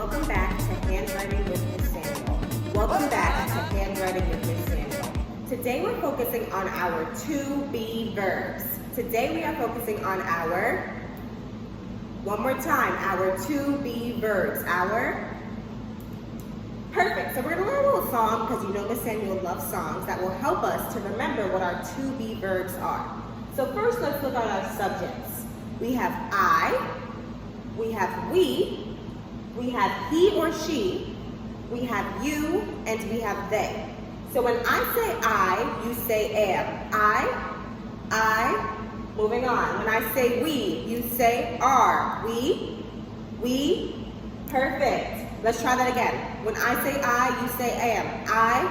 Welcome back to Handwriting with Miss Samuel. Welcome back to Handwriting with Miss Samuel. Today we're focusing on our to-be verbs. Today we are focusing on our, one more time, our to-be verbs. Perfect. So we're going to learn a little song because you know Miss Samuel loves songs that will help us to remember what our to-be verbs are. So first let's look at our subjects. We have I, we have we have he or she, we have you, and we have they. So when I say I, you say am. I, moving on. When I say we, you say are. We, perfect. Let's try that again. When I say I, you say am. I,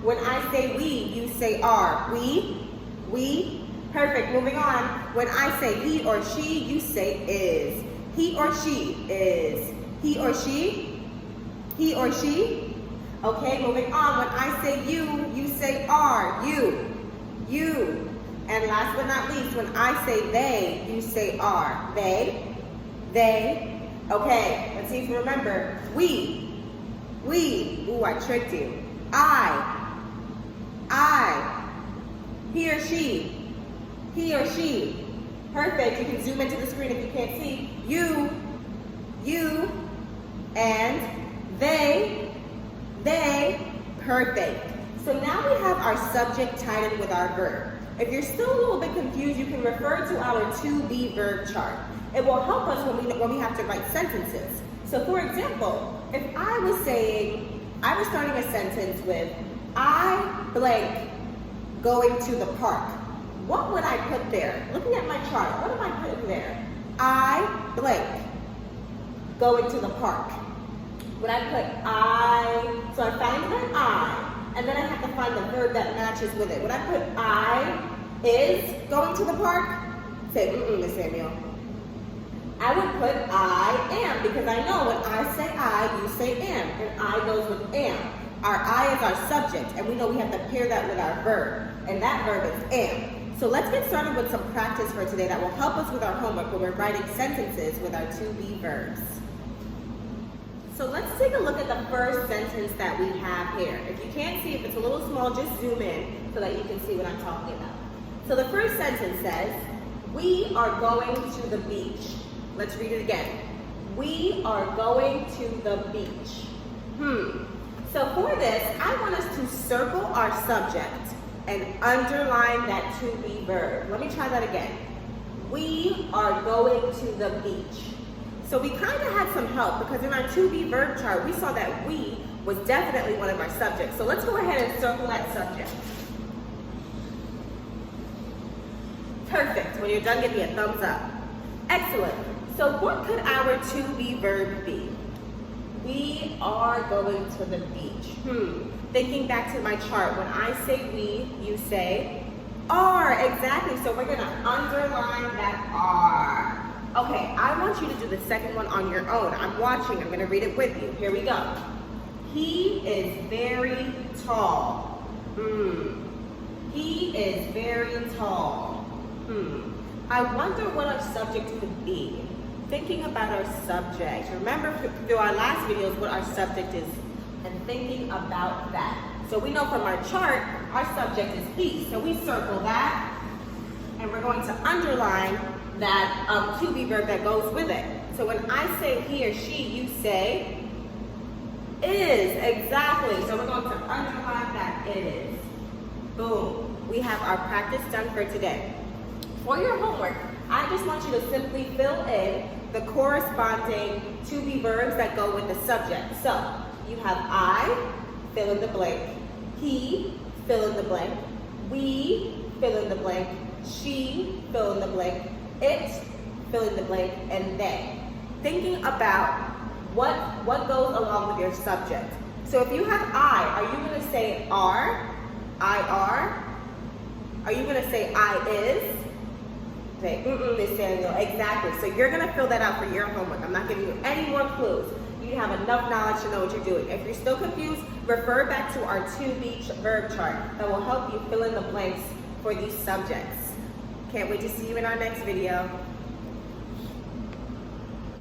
when I say we, you say are. We, perfect. Moving on. When I say he or she, you say is. He or she is. He or she? He or she? Okay, moving on. When I say you, you say are. You. And last but not least, when I say they, you say are. They. Okay, let's see if you remember. We. Ooh, I tricked you. I. He or she. Perfect. You can zoom into the screen if you can't see. You, and they. Perfect. So now we have our subject tied in with our verb. If you're still a little bit confused, you can refer to our to-be verb chart. It will help us when we have to write sentences. So for example, if I was starting a sentence with, I blank going to the park. What would I put there? Looking at my chart, what am I putting there? I blank going to the park. Would I put so I find my I, and then I have to find the verb that matches with it. Would I put I is going to the park? Say, Miss Samuel. I would put I am, because I know when I say I, you say am, and I goes with am. Our I is our subject, and we know we have to pair that with our verb, and that verb is am. So let's get started with some practice for today that will help us with our homework when we're writing sentences with our to-be verbs. So let's take a look at the first sentence that we have here. If you can't see, if it's a little small, just zoom in so that you can see what I'm talking about. So the first sentence says, we are going to the beach. Let's read it again. We are going to the beach. So for this, I want us to circle our subject and underline that to-be verb. Let me try that again. We are going to the beach. So we kind of had some help because in our to-be verb chart, we saw that we was definitely one of our subjects. So let's go ahead and circle that subject. Perfect. When you're done, give me a thumbs up. Excellent. So what could our to-be verb be? We are going to the beach. Thinking back to my chart, when I say we, you say are. Exactly. So we're going to underline that are. Okay, I want you to do the second one on your own. I'm watching. I'm going to read it with you. Here we go. He is very tall. He is very tall. I wonder what our subject could be. Thinking about our subject. Remember through our last videos what our subject is and thinking about that. So we know from our chart, our subject is he. So we circle that and we're going to underline that to-be verb that goes with it. So when I say he or she, you say is. Exactly. So we're going to underline that is. Boom. We have our practice done for today. For your homework, I just want you to simply fill in the corresponding to-be verbs that go with the subject. So you have I, fill in the blank. He, fill in the blank. We, fill in the blank. She, fill in the blank. It, fill in the blank, and they. Thinking about what goes along with your subject. So if you have I, are you going to say are? I are? Are you going to say I is? Say, Miss Samuel. Exactly. So you're going to fill that out for your homework. I'm not giving you any more clues. You have enough knowledge to know what you're doing. If you're still confused, refer back to our to-be verb chart that will help you fill in the blanks for these subjects. Can't wait to see you in our next video.